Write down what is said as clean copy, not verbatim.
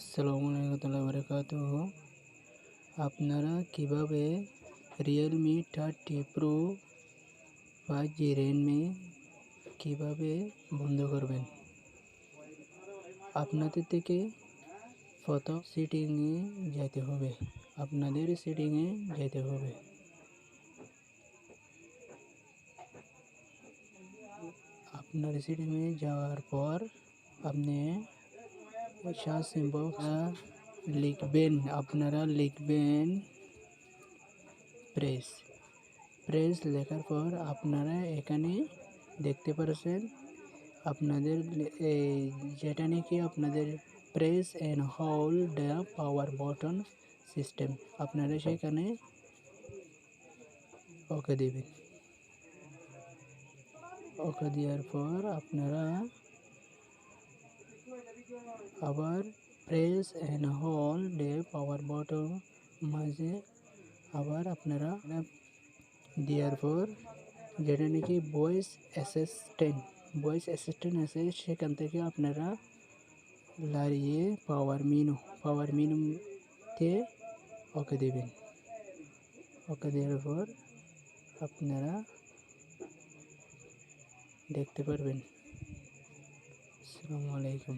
আসসালামু আলাইকুম ওয়া বারাকাতুহু। আপনারা কিভাবে রিয়েলমি 30 প্রো 5G র্যামে কিভাবে বন্ধ করবেন। আপনাদের থেকে প্রথম সেটিংয়ে যেতে হবে। আপনাদের সেটিংয়ে যেতে হবে। আপনার সেটিংয়ে যাওয়ার পর আপনি সার্চ বক্সে আপনারা লিখবেন প্রেস লেখার পর আপনারা এখানে দেখতে পাচ্ছেন আপনাদের যেটা নাকি আপনাদের press and hold the power button system, আপনারা সেখানে ওকে দিবেন। ওকে দেওয়ার পর আপনারা আবার press and hold the power button মাঝে আবার আপনারা দেওয়ার পর যেটা নাকি ভয়েস অ্যাসিস্ট্যান্ট আছে সেখান থেকে আপনারা লাড়িয়ে পাওয়ার মেনুতে ওকে দেবেন। ওকে দেওয়ার পর আপনারা দেখতে পারবেন। আসসালামু আলাইকুম।